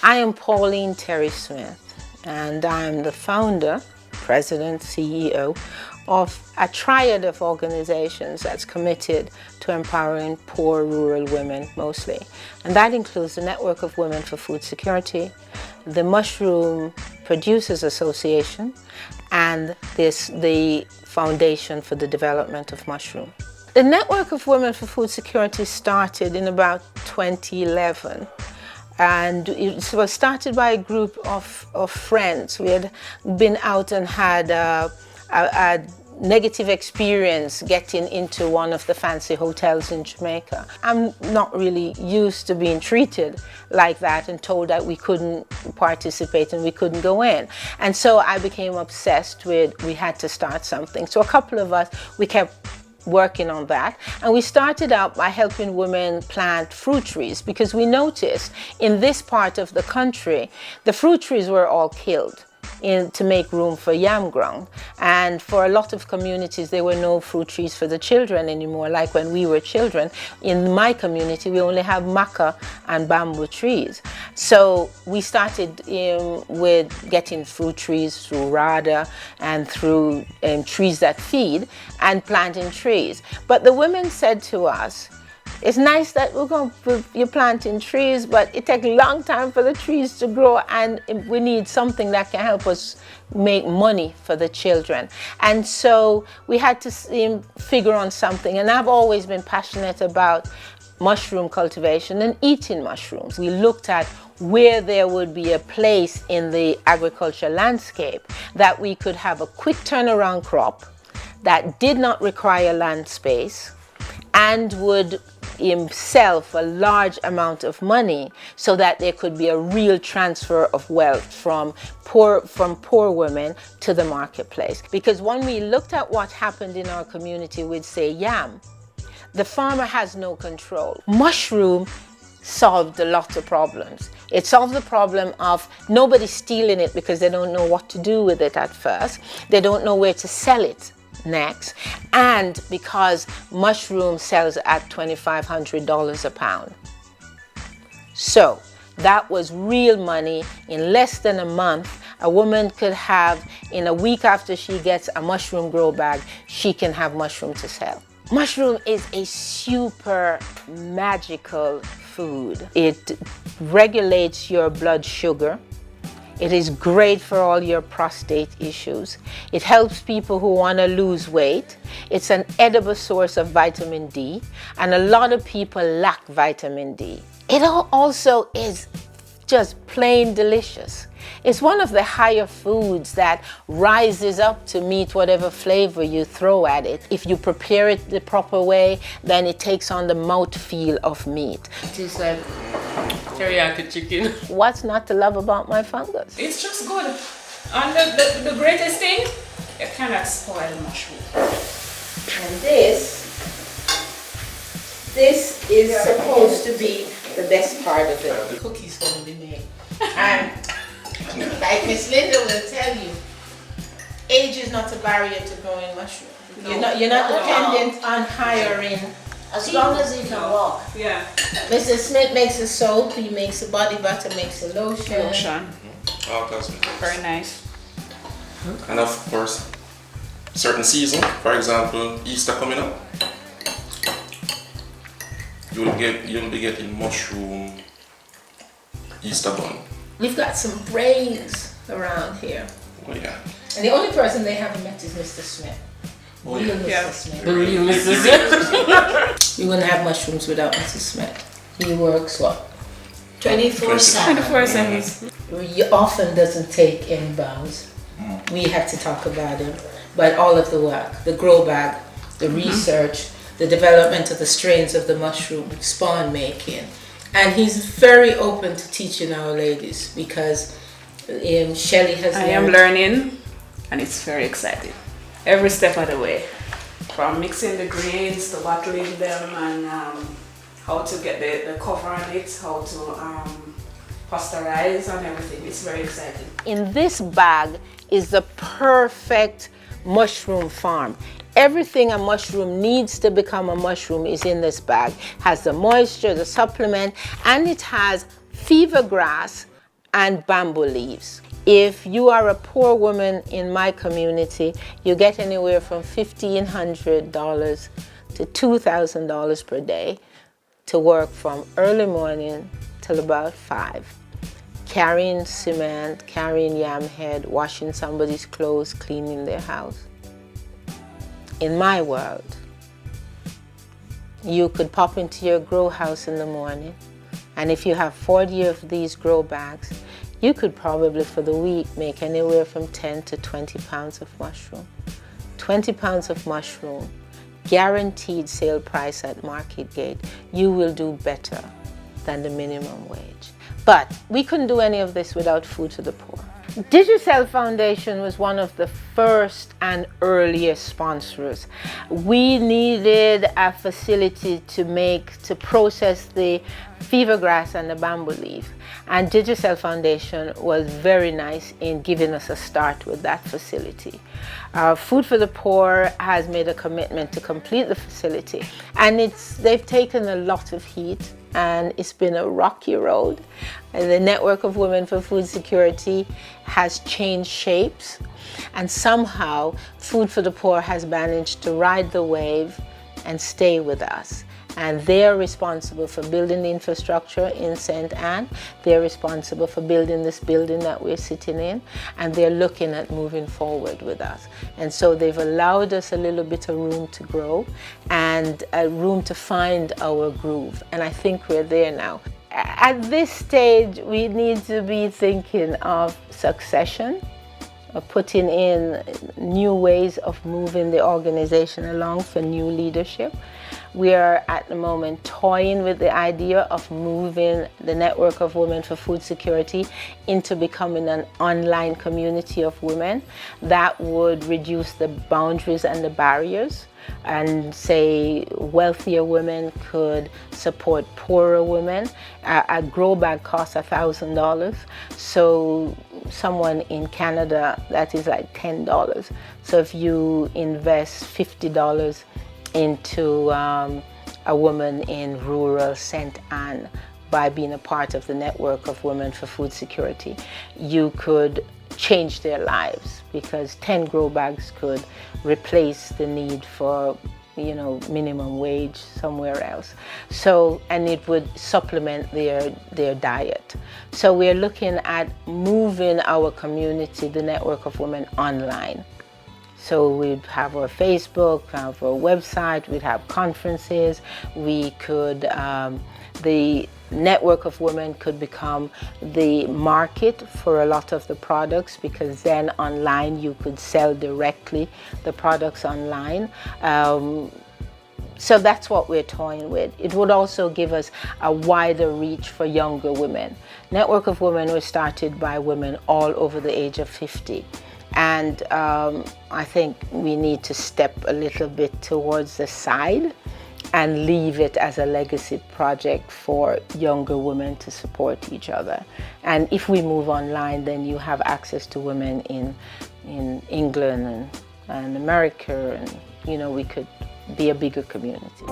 I am Pauline Terry Smith, and I'm the founder, president, CEO of a triad of organizations that's committed to empowering poor rural women mostly. And that includes the Network of Women for Food Security, the Mushroom Producers Association, and the Foundation for the Development of Mushroom. The Network of Women for Food Security started in about 2011. And it was started by a group of friends. We had been out and had a negative experience getting into one of the fancy hotels in Jamaica. I'm not really used to being treated like that and told that we couldn't participate and we couldn't go in. And so I became obsessed with, we had to start something. So a couple of us, we kept working on that, and we started out by helping women plant fruit trees, because we noticed in this part of the country the fruit trees were all killed to make room for yam ground, and for a lot of communities there were no fruit trees for the children anymore. Like when we were children, in my community we only have maca and bamboo trees. So we started with getting fruit trees through RADA and through trees that feed, and planting trees. But the women said to us, it's nice that you're planting trees, but it takes a long time for the trees to grow, and we need something that can help us make money for the children. And so we had to figure on something, and I've always been passionate about mushroom cultivation and eating mushrooms. We looked at where there would be a place in the agriculture landscape that we could have a quick turnaround crop that did not require land space and would sell for a large amount of money, so that there could be a real transfer of wealth from poor women to the marketplace. Because when we looked at what happened in our community with, say, yam, the farmer has no control. Mushroom solved a lot of problems. It solved the problem of nobody stealing it because they don't know what to do with it at first. They don't know where to sell it next, and because mushroom sells at $2,500 a pound. So that was real money. In less than a month, a woman could have, in a week after she gets a mushroom grow bag, she can have mushroom to sell. Mushroom is a super magical food. It regulates your blood sugar. It is great for all your prostate issues. It helps people who want to lose weight. It's an edible source of vitamin D, and a lot of people lack vitamin D. It also is just plain delicious. It's one of the higher foods that rises up to meet whatever flavor you throw at it. If you prepare it the proper way, then it takes on the mouthfeel of meat. It is like teriyaki chicken. What's not to love about my fungus? It's just good. And the greatest thing, you cannot spoil mushroom. And this is supposed to be the best part of it. The cookies going to be made. And like Miss Linda will tell you, age is not a barrier to growing mushroom. No. You're not dependent on hiring. As long as you can walk. Yeah. Mr. Smith makes a soap, he makes a body butter, makes a lotion. All cosmetics. Very nice. And of course, certain season, for example, Easter coming up, you'll be getting mushroom Easter bun. We've got some brains around here. Oh yeah. And the only person they haven't met is Mr. Smith. Oh yeah. Mr. Smith. The real Mrs. Smith. You wouldn't have mushrooms without Mr. Smith. He works what? 24/7. 24/7. He often doesn't take any bows. We have to talk about him. But all of the work, the grow bag, the research, the development of the strains of the mushroom, spawn making. And he's very open to teaching our ladies, because Shelley has I am learning, and it's very exciting. Every step of the way. From mixing the grains to bottling them, and how to get the cover on it, how to pasteurize and everything. It's very exciting. In this bag is the perfect mushroom farm. Everything a mushroom needs to become a mushroom is in this bag. Has the moisture, the supplement, and it has fever grass and bamboo leaves. If you are a poor woman in my community, you get anywhere from $1,500 to $2,000 per day to work from early morning till about 5. Carrying cement, carrying yam head, washing somebody's clothes, cleaning their house. In my world, you could pop into your grow house in the morning, and if you have 40 of these grow bags, you could probably for the week make anywhere from 10 to 20 pounds of mushroom. 20 pounds of mushroom, guaranteed sale price at market gate. You will do better than the minimum wage. But we couldn't do any of this without Food to the Poor. Digicel Foundation was one of the first and earliest sponsors. We needed a facility to process the fever grass and the bamboo leaf. And Digicel Foundation was very nice in giving us a start with that facility. Food for the Poor has made a commitment to complete the facility. And they've taken a lot of heat, and it's been a rocky road. And the Network of Women for Food Security has changed shapes, and somehow Food for the Poor has managed to ride the wave and stay with us. And they're responsible for building the infrastructure in St. Anne. They're responsible for building this building that we're sitting in, and they're looking at moving forward with us. And so they've allowed us a little bit of room to grow and a room to find our groove. And I think we're there now. At this stage, we need to be thinking of succession, of putting in new ways of moving the organization along for new leadership. We are at the moment toying with the idea of moving the Network of Women for Food Security into becoming an online community of women that would reduce the boundaries and the barriers, and say wealthier women could support poorer women. A grow bag costs $1,000. So someone in Canada, that is like $10. So if you invest $50 into a woman in rural St. Anne by being a part of the Network of Women for Food Security, you could change their lives, because 10 grow bags could replace the need for, minimum wage somewhere else. So, and it would supplement their diet. So we're looking at moving our community, the Network of Women, online. So we'd have our Facebook, have our website, we'd have conferences. We could, the Network of Women could become the market for a lot of the products, because then online you could sell directly the products online. So that's what we're toying with. It would also give us a wider reach for younger women. Network of Women was started by women all over the age of 50. And I think we need to step a little bit towards the side and leave it as a legacy project for younger women to support each other. And if we move online, then you have access to women in England and America, and we could be a bigger community.